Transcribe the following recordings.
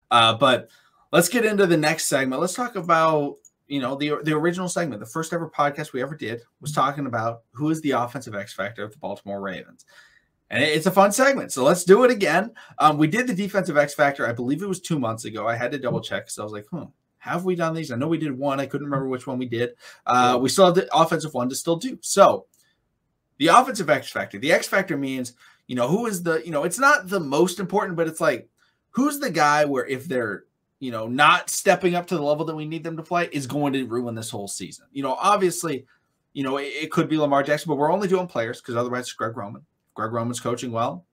But let's get into the next segment. Let's talk about, the original segment. The first ever podcast we ever did was talking about who is the offensive X factor of the Baltimore Ravens. And it's a fun segment, so let's do it again. We did the defensive X factor. I believe it was 2 months ago. I had to double check because I was like, have we done these? I know we did one. I couldn't remember which one we did. We still have the offensive one to still do. So the offensive X factor. The X factor means, who is the, it's not the most important, but it's like, who's the guy where if they're, not stepping up to the level that we need them to play is going to ruin this whole season. Obviously, it could be Lamar Jackson, but we're only doing players because otherwise it's Greg Roman. Greg Roman's coaching well,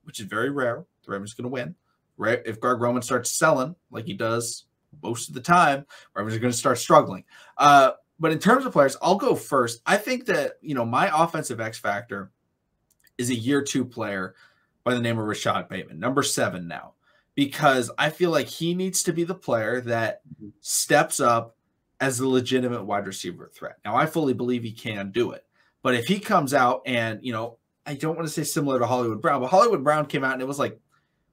which is very rare. The Ravens are going to win. Right? If Greg Roman starts selling like he does most of the time, Ravens are going to start struggling. But in terms of players, I'll go first. I think that, my offensive X factor is a year 2 player by the name of Rashad Bateman, number 7 now, because I feel like he needs to be the player that steps up as the legitimate wide receiver threat. Now, I fully believe he can do it. But if he comes out and, I don't want to say similar to Hollywood Brown, but Hollywood Brown came out and it was like,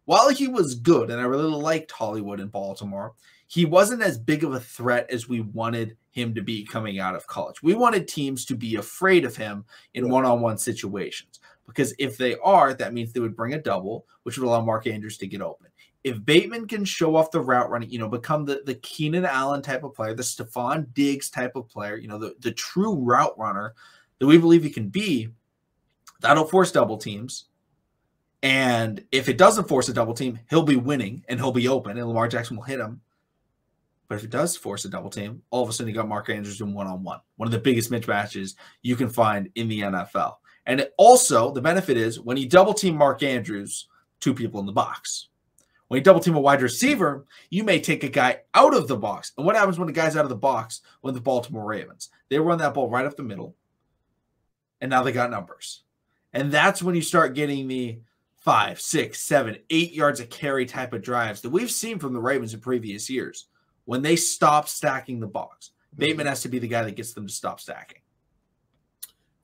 while he was good, and I really liked Hollywood in Baltimore, he wasn't as big of a threat as we wanted him to be coming out of college. We wanted teams to be afraid of him in one-on-one situations, because if they are, that means they would bring a double, which would allow Mark Andrews to get open. If Bateman can show off the route running, become the Keenan Allen type of player, the Stephon Diggs type of player, the true route runner that we believe he can be, that'll force double teams. And if it doesn't force a double team, he'll be winning and he'll be open and Lamar Jackson will hit him. But if it does force a double team, all of a sudden you got Mark Andrews in one-on-one, one of the biggest mismatches you can find in the NFL. And also, the benefit is when you double team Mark Andrews, 2 people in the box. When you double team a wide receiver, you may take a guy out of the box. And what happens when the guy's out of the box with the Baltimore Ravens? They run that ball right up the middle, and now they got numbers. And that's when you start getting the 5, 6, 7, 8 yards of carry type of drives that we've seen from the Ravens in previous years. When they stop stacking the box, Bateman has to be the guy that gets them to stop stacking.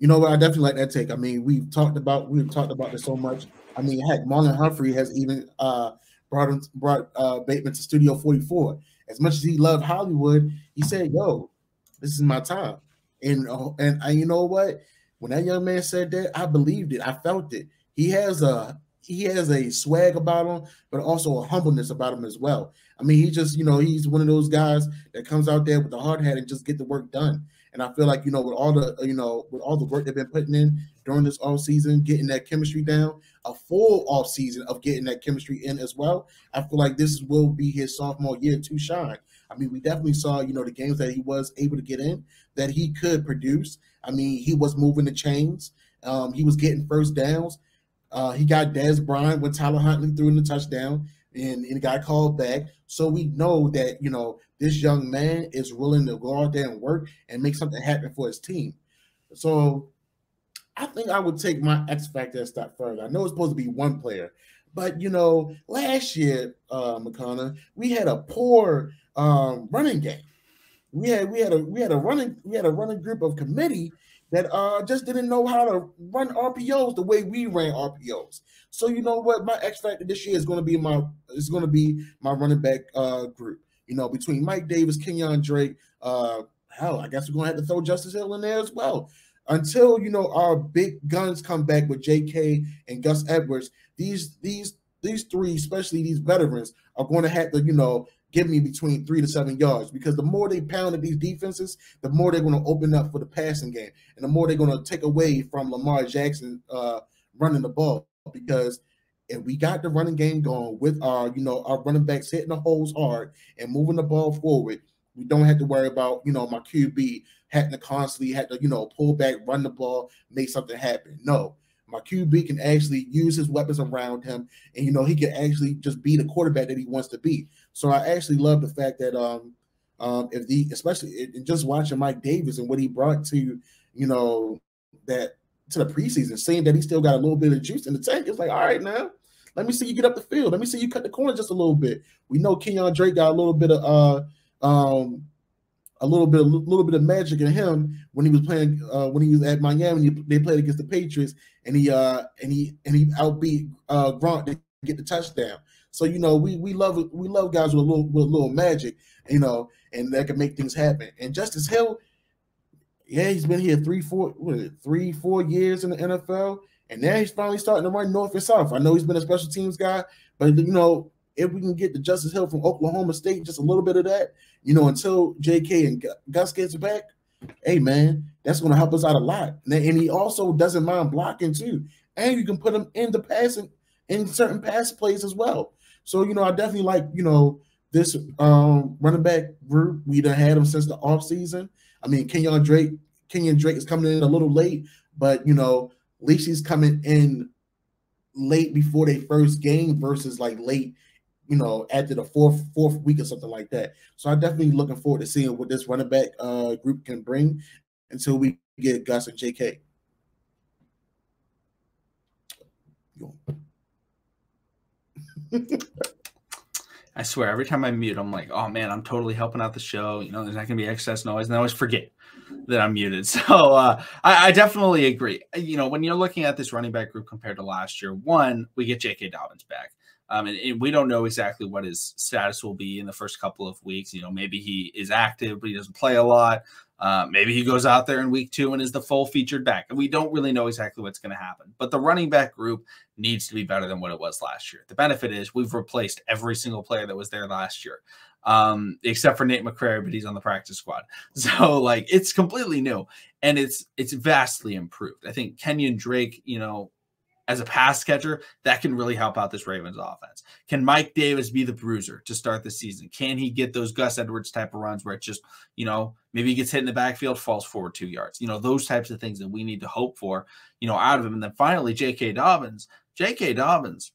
You know what? I definitely like that take. I mean, we've talked about this so much. I mean, heck, Marlon Humphrey has even brought Bateman to Studio 44. As much as he loved Hollywood, he said, "Yo, this is my time." And you know what? When that young man said that, I believed it. I felt it. He has a swag about him, but also a humbleness about him as well. I mean, he just, he's one of those guys that comes out there with the hard hat and just get the work done. And I feel like, with all the work they've been putting in during this off season, getting that chemistry down, a full off season of getting that chemistry in as well, I feel like this will be his sophomore year to shine. I mean, we definitely saw, the games that he was able to get in, that he could produce. I mean, he was moving the chains. He was getting first downs. He got Dez Bryant when Tyler Huntley threw in the touchdown, and he got called back. So we know that, this young man is willing to go out there and work and make something happen for his team. So I think I would take my X factor a step further. I know it's supposed to be one player, but, last year, McConnell, we had a poor running game. We had a running group of committee that just didn't know how to run RPOs the way we ran RPOs. So you know what, my X factor this year is going to be my running back group. Between Mike Davis, Kenyon Drake, hell, I guess we're going to have to throw Justice Hill in there as well. Until our big guns come back with J.K. and Gus Edwards, these 3, especially these veterans, are going to have to give me between 3 to 7 yards, because the more they pound at these defenses, the more they're going to open up for the passing game, and the more they're going to take away from Lamar Jackson running the ball. Because if we got the running game going with our running backs hitting the holes hard and moving the ball forward, we don't have to worry about my QB having to constantly pull back, run the ball, make something happen. No. My QB can actually use his weapons around him, and he can actually just be the quarterback that he wants to be. So I actually love the fact that especially just watching Mike Davis and what he brought to the preseason, seeing that he still got a little bit of juice in the tank. It's like, all right, now let me see you get up the field. Let me see you cut the corner just a little bit. We know Kenyon Drake got a little bit of magic in him when he was playing when he was at Miami. They played against the Patriots, and he outbeat Gronk to get the touchdown. So we love guys with a little magic, and that can make things happen. And Justice Hill, yeah, he's been here 3-4 years in the NFL, and now he's finally starting to run north and south. I know he's been a special teams guy, but if we can get the Justice Hill from Oklahoma State, just a little bit of that, until J.K. and Gus gets back, hey man, that's going to help us out a lot. And he also doesn't mind blocking too, and you can put him in the passing in certain pass plays as well. So I definitely like this running back group. We done had him since the offseason. I mean, Kenyon Drake is coming in a little late, but at least he's coming in late before their first game versus like late, after the fourth week or something like that. So I'm definitely looking forward to seeing what this running back group can bring until we get Gus and JK. I swear, every time I mute, I'm like, oh man, I'm totally helping out the show. There's not going to be excess noise, and I always forget that I'm muted. So I definitely agree. When you're looking at this running back group compared to last year, one, we get J.K. Dobbins back. And we don't know exactly what his status will be in the first couple of weeks. Maybe he is active, but he doesn't play a lot. Maybe he goes out there in week 2 and is the full featured back. And we don't really know exactly what's going to happen. But the running back group needs to be better than what it was last year. The benefit is we've replaced every single player that was there last year, except for Nate McCrary, but he's on the practice squad. So, it's completely new, and it's vastly improved. I think Kenyon Drake, as a pass catcher, that can really help out this Ravens offense. Can Mike Davis be the bruiser to start the season? Can he get those Gus Edwards type of runs where it just, maybe he gets hit in the backfield, falls forward 2 yards? Those types of things that we need to hope for, out of him. And then finally, J.K. Dobbins. J.K. Dobbins,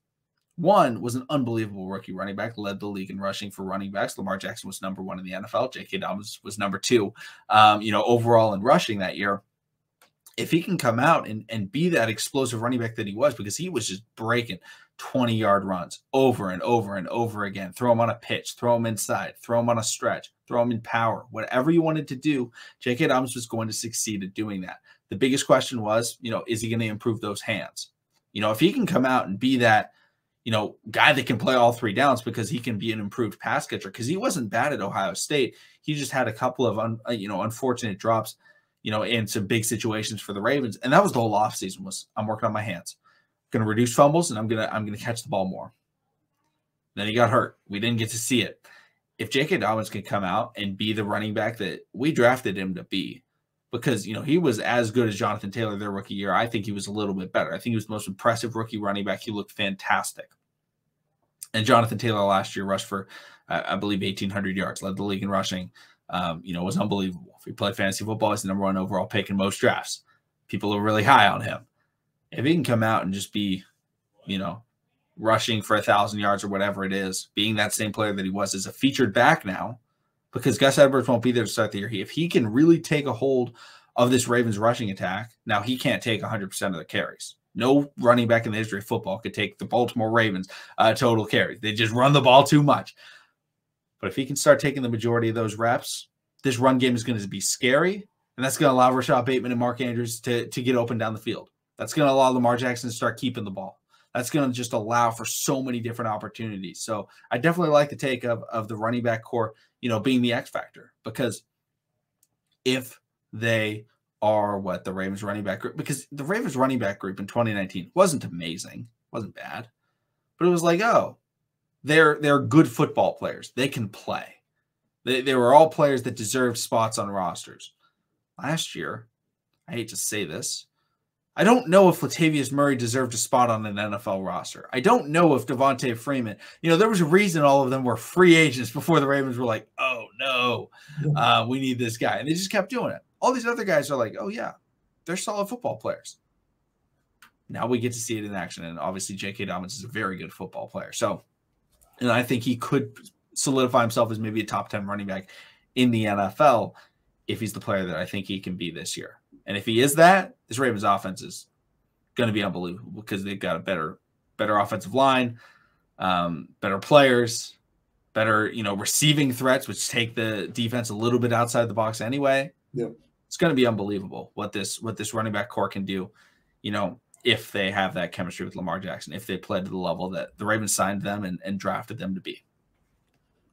one, was an unbelievable rookie running back, led the league in rushing for running backs. Lamar Jackson was number 1 in the NFL. J.K. Dobbins was number 2, overall in rushing that year. If he can come out and be that explosive running back that he was, because he was just breaking 20-yard runs over and over and over again, throw him on a pitch, throw him inside, throw him on a stretch, throw him in power, whatever you wanted to do, J.K. Dobbins was going to succeed at doing that. The biggest question was, is he going to improve those hands? If he can come out and be that, guy that can play all 3 downs, because he can be an improved pass catcher, because he wasn't bad at Ohio State. He just had a couple of, unfortunate drops, in some big situations for the Ravens. And that was the whole offseason, was I'm working on my hands. I'm going to reduce fumbles, and I'm going to catch the ball more. Then he got hurt. We didn't get to see it. If J.K. Dobbins can come out and be the running back that we drafted him to be, because, he was as good as Jonathan Taylor their rookie year. I think he was a little bit better. I think he was the most impressive rookie running back. He looked fantastic. And Jonathan Taylor last year rushed for, I believe, 1,800 yards, led the league in rushing. Was unbelievable. If he played fantasy football, he's the number 1 overall pick in most drafts. People are really high on him. If he can come out and just be, rushing for 1,000 yards or whatever it is, being that same player that he was as a featured back now, because Gus Edwards won't be there to start the year. If he can really take a hold of this Ravens rushing attack, now he can't take 100% of the carries. No running back in the history of football could take the Baltimore Ravens total carries. They just run the ball too much. But if he can start taking the majority of those reps, this run game is going to be scary, and that's going to allow Rashad Bateman and Mark Andrews to get open down the field. That's going to allow Lamar Jackson to start keeping the ball. That's going to just allow for so many different opportunities. So I definitely like the take of the running back core, being the X factor, because if they are what the Ravens running back group, because the Ravens running back group in 2019 wasn't amazing, wasn't bad, but it was like, oh, they're good football players. They can play. They were all players that deserved spots on rosters. Last year, I hate to say this, I don't know if Latavius Murray deserved a spot on an NFL roster. I don't know if Devontae Freeman, there was a reason all of them were free agents before the Ravens were like, oh no, we need this guy. And they just kept doing it. All these other guys are like, oh yeah, they're solid football players. Now we get to see it in action. And obviously J.K. Dobbins is a very good football player. So, I think he could solidify himself as maybe a top 10 running back in the NFL if he's the player that I think he can be this year. And if he is that, this Ravens offense is going to be unbelievable, because they've got a better offensive line, better players, better, receiving threats, which take the defense a little bit outside the box anyway. Yeah. It's going to be unbelievable what this running back core can do. if they have that chemistry with Lamar Jackson, if they play to the level that the Ravens signed them and drafted them to be.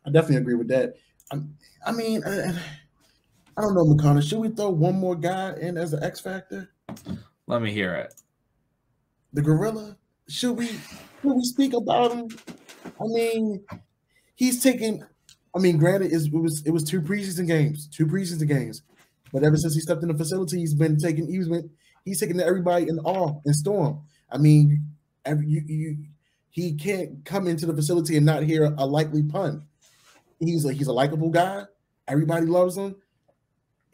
I definitely agree with that. I mean, I don't know, McConnell. Should we throw one more guy in as an X factor? Let me hear it. The Gorilla. Should we speak about him? I mean, he's taking. I mean, granted, it was two preseason games, but ever since he stepped in the facility, he's taking everybody in awe and storm. I mean, he can't come into the facility and not hear a likely pun. He's a likable guy. Everybody loves him,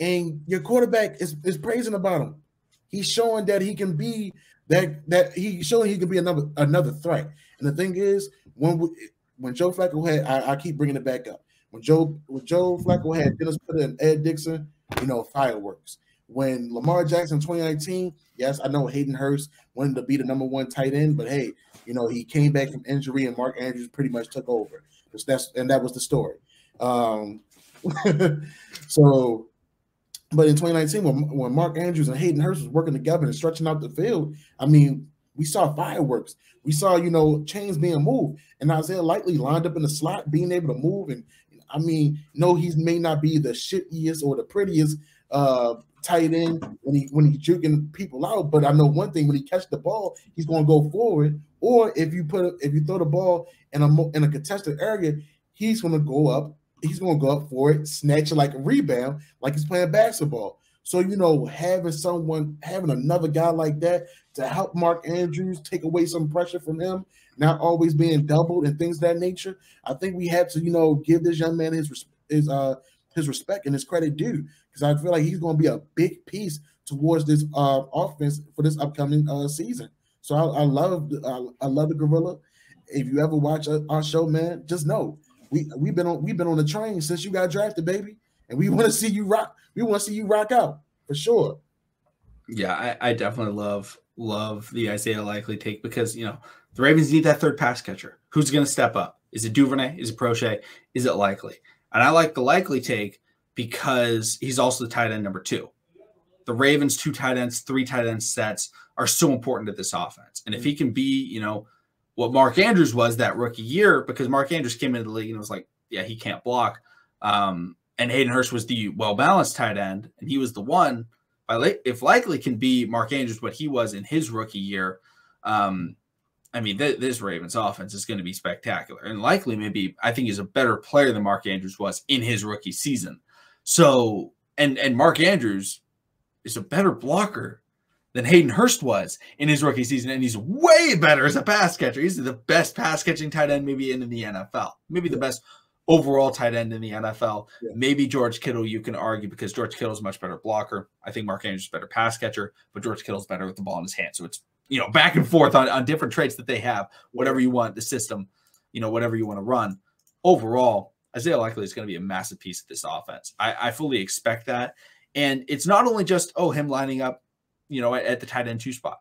and your quarterback is praising about him. He's showing that he can be he's showing he can be another threat. And the thing is, when Joe Flacco had, I keep bringing it back up. When Joe Flacco had Dennis Pitta and Ed Dixon, fireworks. When Lamar Jackson in 2019, yes, I know Hayden Hurst wanted to be the number one tight end, but hey, he came back from injury and Mark Andrews pretty much took over. That was the story. So, but in 2019, when Mark Andrews and Hayden Hurst was working together and stretching out the field, I mean, we saw fireworks. We saw, chains being moved, and Isaiah Likely lined up in the slot, being able to move. And I mean, no, he may not be the shittiest or the prettiest tight end when he's juking people out, but I know one thing: when he catches the ball, he's going to go forward. Or if you throw the ball in a contested area, he's going to go up. He's going to go up for it, snatch it like a rebound, like he's playing basketball. So, having another guy like that to help Mark Andrews take away some pressure from him, not always being doubled and things of that nature, I think we have to, give this young man his respect and his credit due, because I feel like he's going to be a big piece towards this offense for this upcoming season. So I love the Gorilla. If you ever watch our show, man, just know we've been on the train since you got drafted, baby, and we want to see you rock. We want to see you rock out for sure. Yeah, I definitely love the Isaiah Likely take, because the Ravens need that third pass catcher. Who's going to step up? Is it Duvernay? Is it Prochet? Is it Likely? And I like the Likely take because he's also the tight end number 2. The Ravens 2 tight ends, 3 tight end sets are so important to this offense. And if he can be, what Mark Andrews was that rookie year, because Mark Andrews came into the league and was like, yeah, he can't block. And Hayden Hurst was the well-balanced tight end, and he was the one. If Likely can be Mark Andrews, what he was in his rookie year, this Ravens offense is going to be spectacular. And Likely maybe, I think, is a better player than Mark Andrews was in his rookie season. So, and Mark Andrews is a better blocker than Hayden Hurst was in his rookie season, and he's way better as a pass catcher. He's the best pass-catching tight end maybe in the NFL. Maybe the best overall tight end in the NFL. Yeah. Maybe George Kittle, you can argue, because George Kittle is a much better blocker. I think Mark Andrews is a better pass catcher, but George Kittle's better with the ball in his hand. So it's, back and forth on different traits that they have, whatever you want, the system, whatever you want to run. Overall, Isaiah Likely is going to be a massive piece of this offense. I fully expect that. And it's not only just, him lining up, at the tight end 2 spot.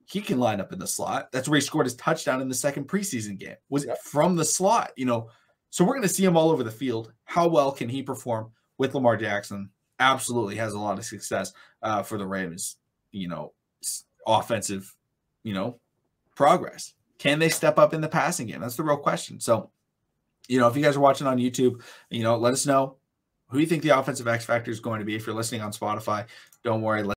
He can line up in the slot. That's where he scored his touchdown in the second preseason game, was from the slot, So we're going to see him all over the field. How well can he perform with Lamar Jackson? Absolutely has a lot of success for the Ravens, offensive, progress. Can they step up in the passing game? That's the real question. So, if you guys are watching on YouTube, let us know who you think the offensive X factor is going to be. If you're listening on Spotify, don't worry.